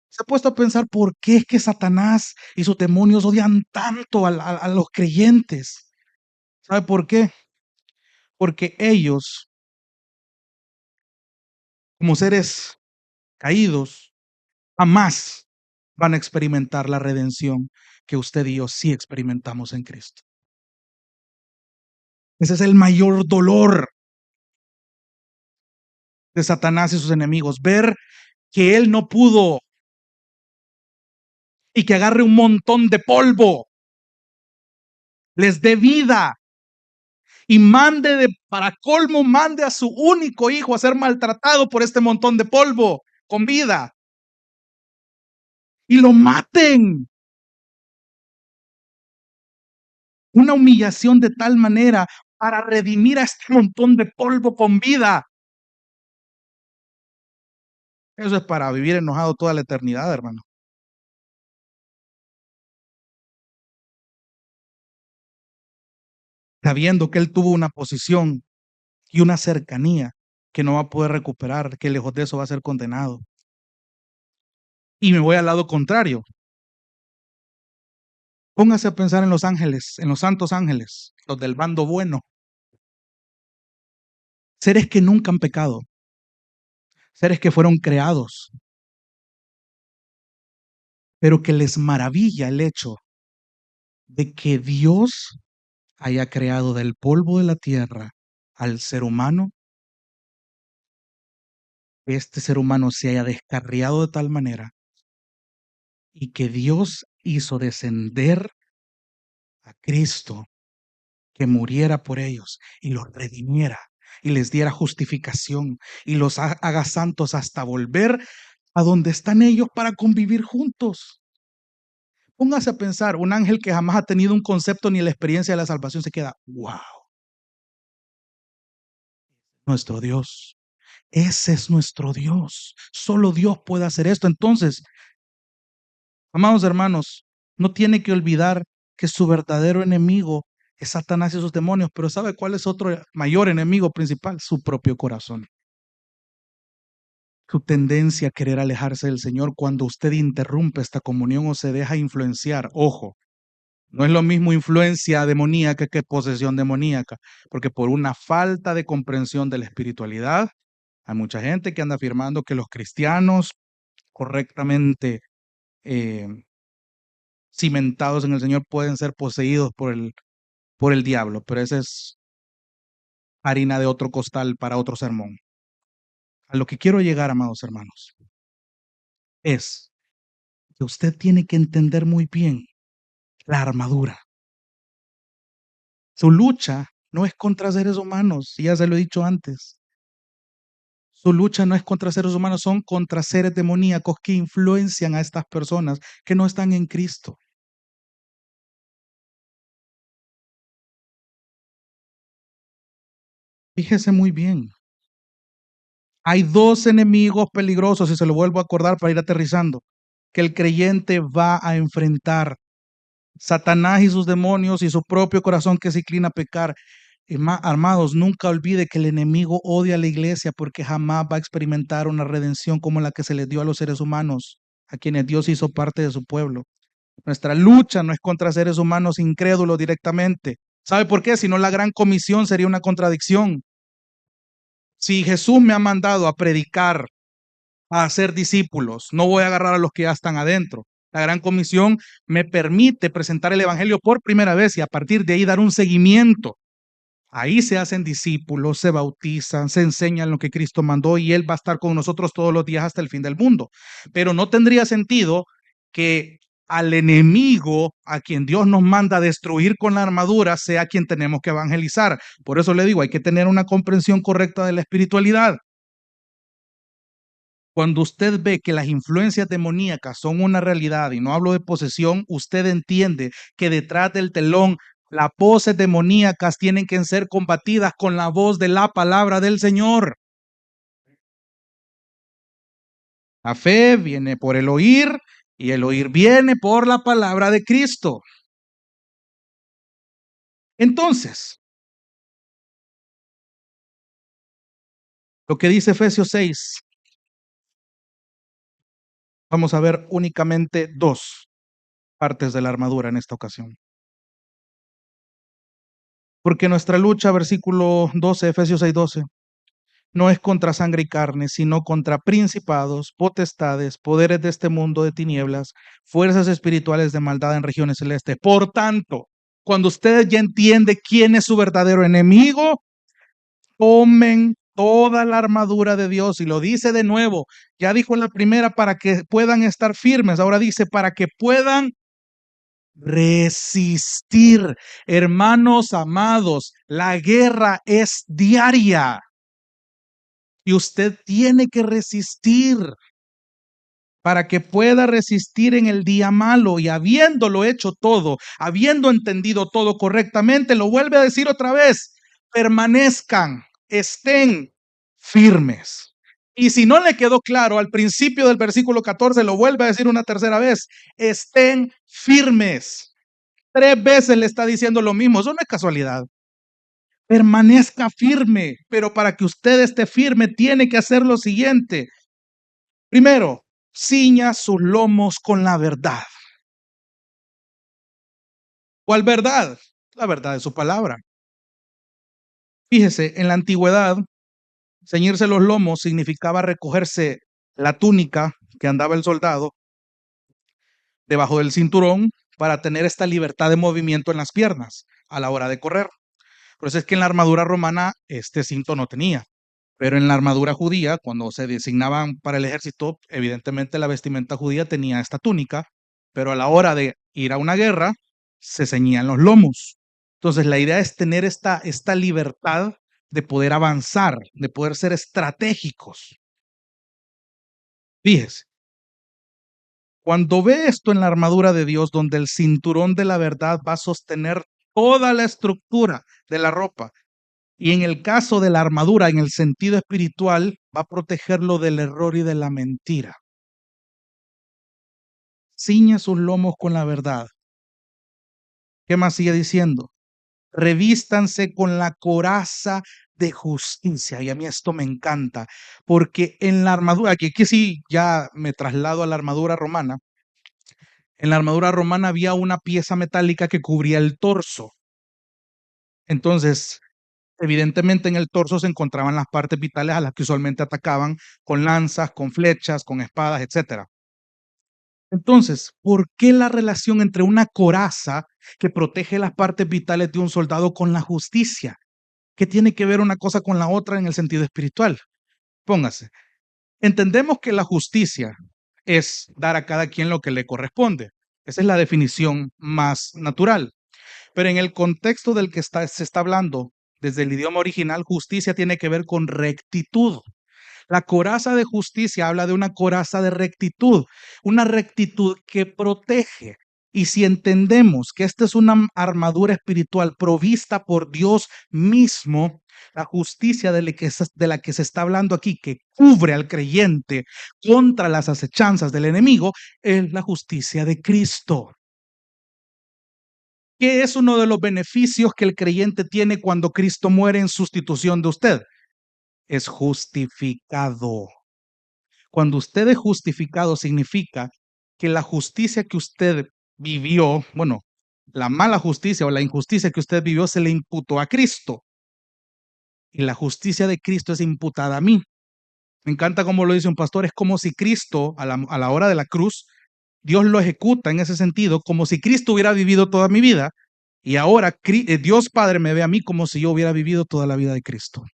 ¿Se ha puesto a pensar por qué es que Satanás y sus demonios odian tanto a los creyentes? ¿Sabe por qué? Porque ellos, como seres caídos, jamás van a experimentar la redención que usted y yo sí experimentamos en Cristo. Ese es el mayor dolor de Satanás y sus enemigos, ver que él no pudo y que agarre un montón de polvo, les dé vida y para colmo, mande a su único hijo a ser maltratado por este montón de polvo con vida y lo maten. Una humillación de tal manera para redimir a este montón de polvo con vida. Eso es para vivir enojado toda la eternidad, hermano. Sabiendo que él tuvo una posición y una cercanía que no va a poder recuperar, que lejos de eso va a ser condenado. Y me voy al lado contrario. Póngase a pensar en los ángeles, en los santos ángeles, los del bando bueno. Seres que nunca han pecado, seres que fueron creados, pero que les maravilla el hecho de que Dios haya creado del polvo de la tierra al ser humano, que este ser humano se haya descarriado de tal manera y que Dios hizo descender a Cristo que muriera por ellos y los redimiera y les diera justificación y los haga santos hasta volver a donde están ellos para convivir juntos. Póngase a pensar, un ángel que jamás ha tenido un concepto ni la experiencia de la salvación se queda, wow, nuestro Dios. Ese es nuestro Dios. Solo Dios puede hacer esto. Entonces, amados hermanos, no tiene que olvidar que su verdadero enemigo es Satanás y sus demonios, pero ¿sabe cuál es otro mayor enemigo principal? Su propio corazón. Su tendencia a querer alejarse del Señor cuando usted interrumpe esta comunión o se deja influenciar. Ojo, no es lo mismo influencia demoníaca que posesión demoníaca, porque por una falta de comprensión de la espiritualidad, hay mucha gente que anda afirmando que los cristianos correctamente eh, cimentados en el Señor pueden ser poseídos por el diablo, pero esa es harina de otro costal para otro sermón. A lo que quiero llegar, amados hermanos, es que usted tiene que entender muy bien la armadura. Su lucha no es contra seres humanos, y ya se lo he dicho antes. Su lucha no es contra seres humanos, son contra seres demoníacos que influencian a estas personas que no están en Cristo. Fíjese muy bien. Hay dos enemigos peligrosos, y se lo vuelvo a acordar para ir aterrizando, que el creyente va a enfrentar. Satanás y sus demonios y su propio corazón que se inclina a pecar. Amados, nunca olvide que el enemigo odia a la iglesia porque jamás va a experimentar una redención como la que se les dio a los seres humanos, a quienes Dios hizo parte de su pueblo. Nuestra lucha no es contra seres humanos incrédulos directamente. ¿Sabe por qué? Si no, la gran comisión sería una contradicción. Si Jesús me ha mandado a predicar a hacer discípulos, no voy a agarrar a los que ya están adentro. La Gran Comisión me permite presentar el Evangelio por primera vez y a partir de ahí dar un seguimiento. Ahí se hacen discípulos, se bautizan, se enseñan lo que Cristo mandó y Él va a estar con nosotros todos los días hasta el fin del mundo. Pero no tendría sentido que al enemigo, a quien Dios nos manda a destruir con la armadura, sea quien tenemos que evangelizar. Por eso le digo, hay que tener una comprensión correcta de la espiritualidad. Cuando usted ve que las influencias demoníacas son una realidad, y no hablo de posesión, usted entiende que detrás del telón las voces demoníacas tienen que ser combatidas con la voz de la palabra del Señor. La fe viene por el oír y el oír viene por la palabra de Cristo. Entonces, lo que dice Efesios 6, vamos a ver únicamente dos partes de la armadura en esta ocasión. Porque nuestra lucha, versículo 12, Efesios 6:12, no es contra sangre y carne, sino contra principados, potestades, poderes de este mundo de tinieblas, fuerzas espirituales de maldad en regiones celestes. Por tanto, cuando ustedes ya entienden quién es su verdadero enemigo, tomen toda la armadura de Dios. Y lo dice de nuevo, ya dijo en la primera para que puedan estar firmes, ahora dice para que puedan resistir. Hermanos amados, la guerra es diaria. Y usted tiene que resistir para que pueda resistir en el día malo y habiéndolo hecho todo, habiendo entendido todo correctamente, lo vuelve a decir otra vez, permanezcan, estén firmes. Y si no le quedó claro al principio del versículo 14, lo vuelve a decir una tercera vez, estén firmes. 3 veces le está diciendo lo mismo, eso no es casualidad. Permanezca firme, pero para que usted esté firme tiene que hacer lo siguiente. Primero, ciña sus lomos con la verdad. ¿Cuál verdad? La verdad de su palabra. Fíjese, en la antigüedad, ceñirse los lomos significaba recogerse la túnica que andaba el soldado debajo del cinturón para tener esta libertad de movimiento en las piernas a la hora de correr. Por eso es que en la armadura romana este cinto no tenía. Pero en la armadura judía, cuando se designaban para el ejército, evidentemente la vestimenta judía tenía esta túnica, pero a la hora de ir a una guerra, se ceñían los lomos. Entonces la idea es tener esta libertad de poder avanzar, de poder ser estratégicos. Fíjese, cuando ve esto en la armadura de Dios, donde el cinturón de la verdad va a sostener toda la estructura de la ropa, y en el caso de la armadura, en el sentido espiritual, va a protegerlo del error y de la mentira. Ciña sus lomos con la verdad. ¿Qué más sigue diciendo? Revístanse con la coraza de justicia. Y a mí esto me encanta, porque en la armadura, aquí sí ya me traslado a la armadura romana. En la armadura romana había una pieza metálica que cubría el torso. Entonces, evidentemente en el torso se encontraban las partes vitales a las que usualmente atacaban con lanzas, con flechas, con espadas, etcétera. Entonces, ¿por qué la relación entre una coraza que protege las partes vitales de un soldado con la justicia? ¿Qué tiene que ver una cosa con la otra en el sentido espiritual? Póngase, entendemos que la justicia es dar a cada quien lo que le corresponde. Esa es la definición más natural. Pero en el contexto del que se está hablando, desde el idioma original, justicia tiene que ver con rectitud. La coraza de justicia habla de una coraza de rectitud, una rectitud que protege. Y si entendemos que esta es una armadura espiritual provista por Dios mismo, la justicia de la que se está hablando aquí, que cubre al creyente contra las acechanzas del enemigo, es la justicia de Cristo. ¿Qué es uno de los beneficios que el creyente tiene cuando Cristo muere en sustitución de usted? Es justificado. Cuando usted es justificado significa que la justicia que usted vivió, bueno, la mala justicia o la injusticia que usted vivió se le imputó a Cristo. Y la justicia de Cristo es imputada a mí. Me encanta cómo lo dice un pastor, es como si Cristo a la hora de la cruz, Dios lo ejecuta en ese sentido, como si Cristo hubiera vivido toda mi vida y ahora Dios Padre me ve a mí como si yo hubiera vivido toda la vida de Cristo.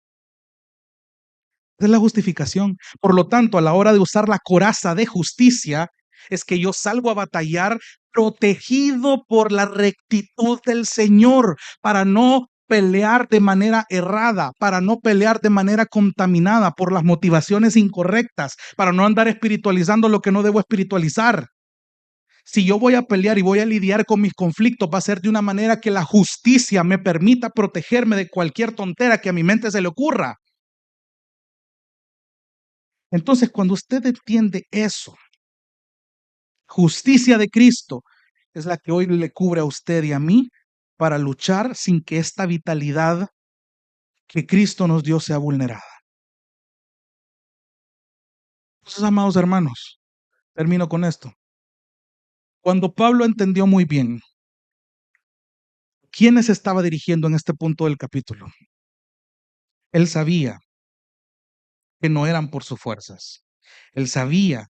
Esa es la justificación. Por lo tanto, a la hora de usar la coraza de justicia, es que yo salgo a batallar protegido por la rectitud del Señor, para no pelear de manera errada, para no pelear de manera contaminada por las motivaciones incorrectas, para no andar espiritualizando lo que no debo espiritualizar. Si yo voy a pelear y voy a lidiar con mis conflictos, va a ser de una manera que la justicia me permita protegerme de cualquier tontera que a mi mente se le ocurra. Entonces, cuando usted entiende eso, justicia de Cristo es la que hoy le cubre a usted y a mí para luchar sin que esta vitalidad que Cristo nos dio sea vulnerada. Entonces, amados hermanos, termino con esto. Cuando Pablo entendió muy bien quiénes estaba dirigiendo en este punto del capítulo, él sabía que no eran por sus fuerzas. Él sabía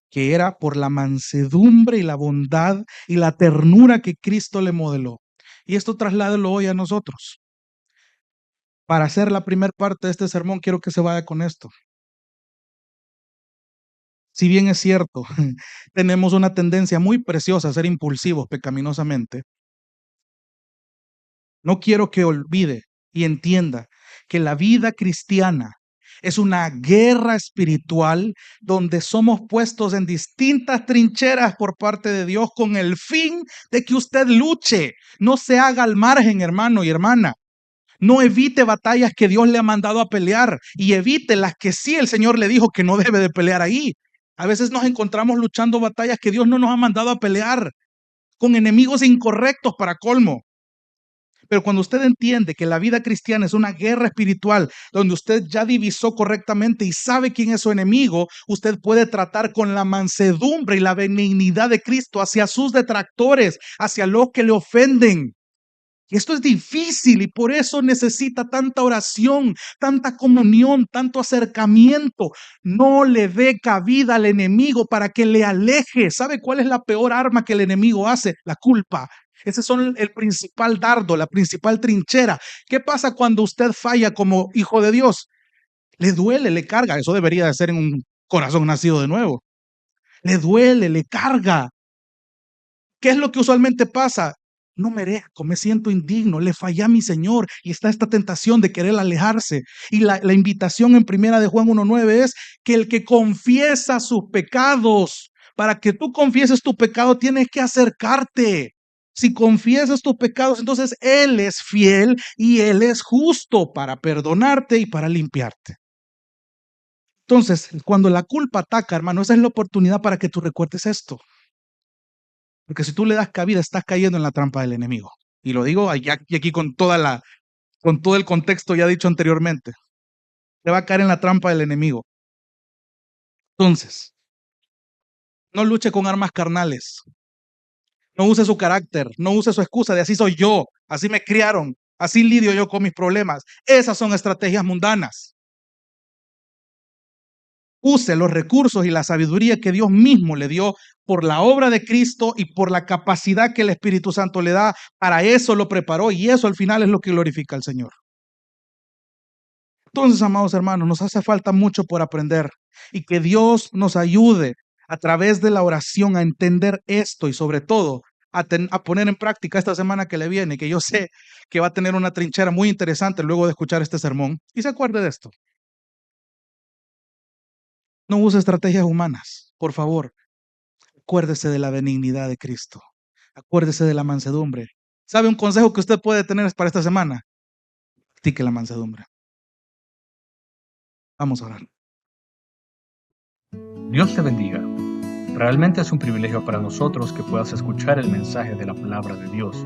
que era por la mansedumbre y la bondad y la ternura que Cristo le modeló. Y esto trasládelo hoy a nosotros. Para hacer la primera parte de este sermón, quiero que se vaya con esto. Si bien es cierto, tenemos una tendencia muy preciosa a ser impulsivos pecaminosamente, no quiero que olvide y entienda que la vida cristiana es una guerra espiritual donde somos puestos en distintas trincheras por parte de Dios con el fin de que usted luche. No se haga al margen, hermano y hermana. No evite batallas que Dios le ha mandado a pelear y evite las que sí el Señor le dijo que no debe de pelear ahí. A veces nos encontramos luchando batallas que Dios no nos ha mandado a pelear con enemigos incorrectos para colmo. Pero cuando usted entiende que la vida cristiana es una guerra espiritual, donde usted ya divisó correctamente y sabe quién es su enemigo, usted puede tratar con la mansedumbre y la benignidad de Cristo hacia sus detractores, hacia los que le ofenden. Y esto es difícil y por eso necesita tanta oración, tanta comunión, tanto acercamiento. No le dé cabida al enemigo para que le aleje. ¿Sabe cuál es la peor arma que el enemigo hace? La culpa. Ese son el principal dardo, la principal trinchera. ¿Qué pasa cuando usted falla como hijo de Dios? Le duele, le carga. Eso debería de ser en un corazón nacido de nuevo. Le duele, le carga. ¿Qué es lo que usualmente pasa? No merezco, me siento indigno, le fallé a mi Señor y está esta tentación de querer alejarse. Y la invitación en primera de Juan 1:9 es que el que confiesa sus pecados, para que tú confieses tu pecado tienes que acercarte. Si confiesas tus pecados, entonces Él es fiel y Él es justo para perdonarte y para limpiarte. Entonces, cuando la culpa ataca, hermano, esa es la oportunidad para que tú recuerdes esto. Porque si tú le das cabida, estás cayendo en la trampa del enemigo. Y lo digo y aquí con todo el contexto ya dicho anteriormente. Te va a caer en la trampa del enemigo. Entonces, no luche con armas carnales. No use su carácter. No use su excusa de así soy yo. Así me criaron. Así lidio yo con mis problemas. Esas son estrategias mundanas. Use los recursos y la sabiduría que Dios mismo le dio por la obra de Cristo y por la capacidad que el Espíritu Santo le da. Para eso lo preparó y eso al final es lo que glorifica al Señor. Entonces, amados hermanos, nos hace falta mucho por aprender y que Dios nos ayude a través de la oración a entender esto y sobre todo a poner en práctica esta semana que le viene, que yo sé que va a tener una trinchera muy interesante luego de escuchar este sermón. Y se acuerde de esto. No use estrategias humanas, por favor. Acuérdese de la benignidad de Cristo. Acuérdese de la mansedumbre. ¿Sabe un consejo que usted puede tener para esta semana? Practique la mansedumbre. Vamos a orar. Dios te bendiga. Realmente es un privilegio para nosotros que puedas escuchar el mensaje de la palabra de Dios.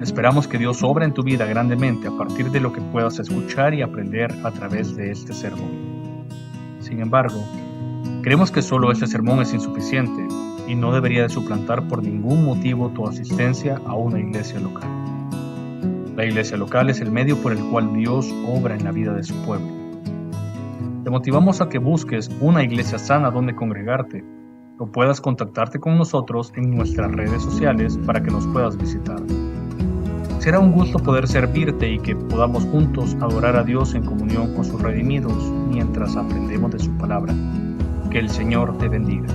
Esperamos que Dios obre en tu vida grandemente a partir de lo que puedas escuchar y aprender a través de este sermón. Sin embargo, creemos que solo este sermón es insuficiente y no debería de suplantar por ningún motivo tu asistencia a una iglesia local. La iglesia local es el medio por el cual Dios obra en la vida de su pueblo. Te motivamos a que busques una iglesia sana donde congregarte o puedas contactarte con nosotros en nuestras redes sociales para que nos puedas visitar. Será un gusto poder servirte y que podamos juntos adorar a Dios en comunión con sus redimidos mientras aprendemos de su palabra. Que el Señor te bendiga.